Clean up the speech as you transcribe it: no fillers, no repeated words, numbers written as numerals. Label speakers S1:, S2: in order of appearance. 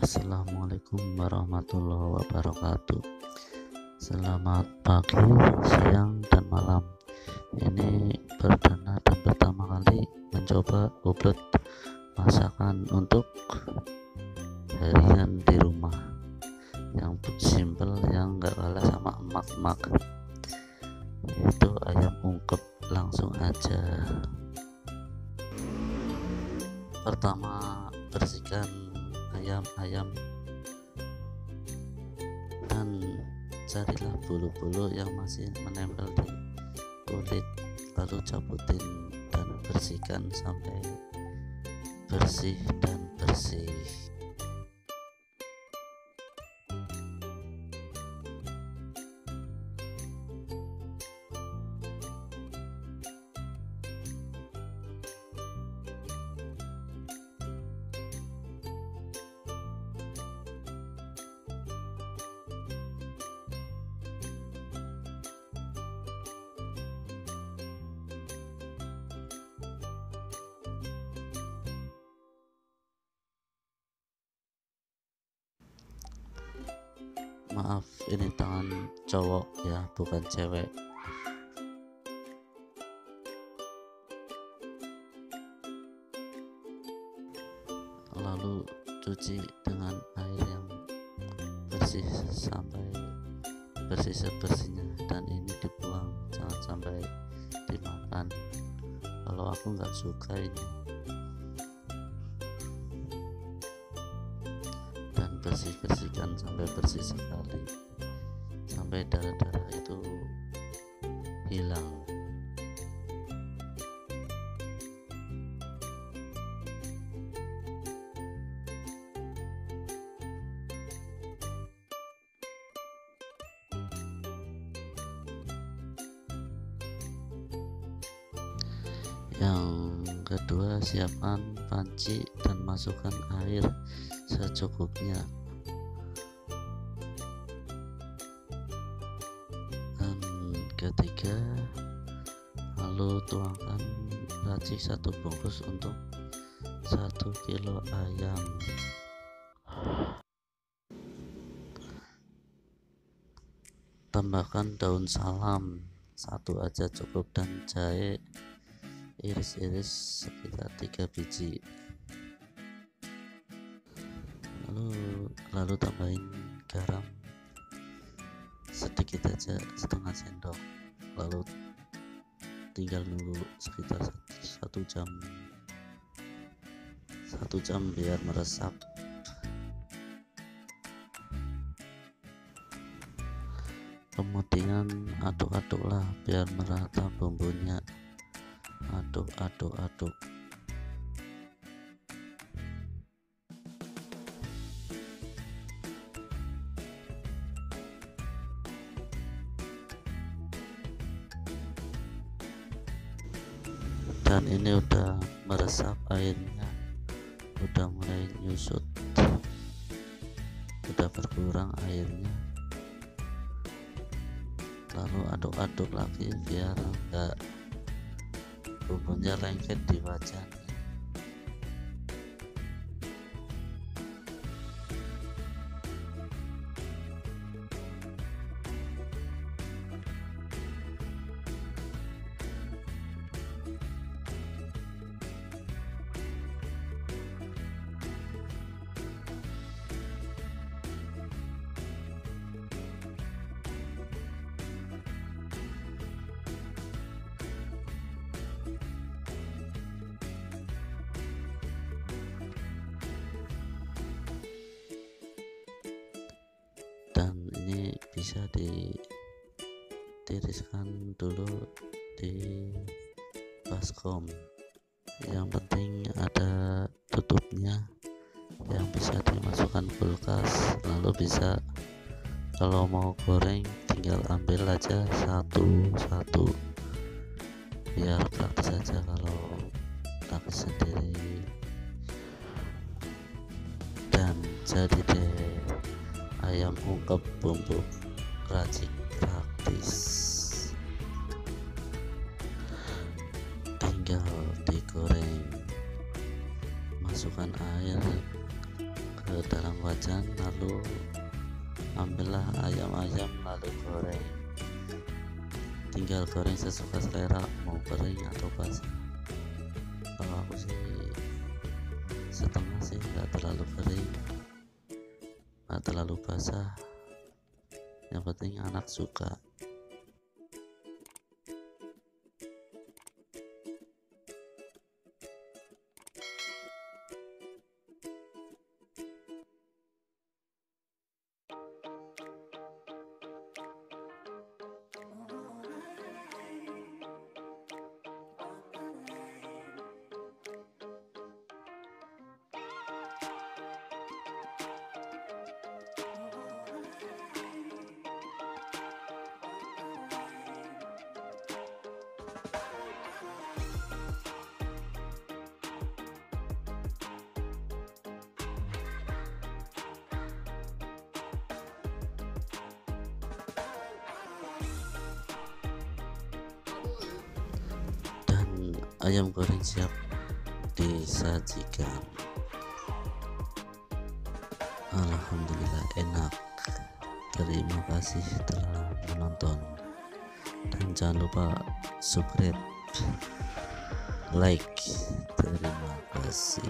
S1: Assalamualaikum warahmatullahi wabarakatuh. Selamat pagi, siang, dan malam. Ini perdana dan pertama kali mencoba upload masakan untuk harian di rumah yang simple, yang gak kalah sama emak-emak, yaitu ayam ungkep. Langsung aja. Pertama, bersihkan ayam dan carilah bulu-bulu yang masih menempel di kulit, lalu cabutin dan bersihkan sampai bersih dan bersih. Maaf, ini tangan cowok ya, bukan cewek. Lalu cuci dengan air yang bersih sampai bersih sebersihnya, dan ini dibuang, jangan sampai dimakan. Kalau aku nggak suka ini. Dan bersihkan sampai bersih sekali, sampai darah-darah itu hilang. Yang kedua, siapkan panci dan masukkan air secukupnya. Dan ketiga, lalu tuangkan racik 1 bungkus untuk 1 kilo ayam. Tambahkan daun salam 1 aja cukup, dan jahe iris-iris sekitar 3 biji. Lalu tambahin garam sedikit aja, setengah sendok. Lalu tinggal nunggu sekitar 1 jam biar meresap. Kemudian aduk-aduklah biar merata bumbunya. Aduk. Dan ini udah meresap airnya, udah mulai nyusut, udah berkurang airnya. Lalu aduk-aduk lagi biar enggak bumbunya lengket di wajahnya. Dan ini bisa ditiriskan dulu di baskom. Yang penting ada tutupnya yang bisa dimasukkan kulkas. Lalu bisa, kalau mau goreng tinggal ambil aja satu-satu, biar praktis aja kalau lagi sendiri. Dan jadi deh ayam ungkep bumbu racik praktis. Tinggal digoreng, masukkan air ke ke dalam wajan, lalu ambillah ayam-ayam lalu goreng. Tinggal goreng sesuka selera, mau kering atau basah. Kalau aku sih setengah sih, nggak terlalu kering, nggak terlalu basah, yang penting anak suka. Ayam goreng siap disajikan. Alhamdulillah enak. Terima kasih telah menonton, dan jangan lupa subscribe, like. Terima kasih.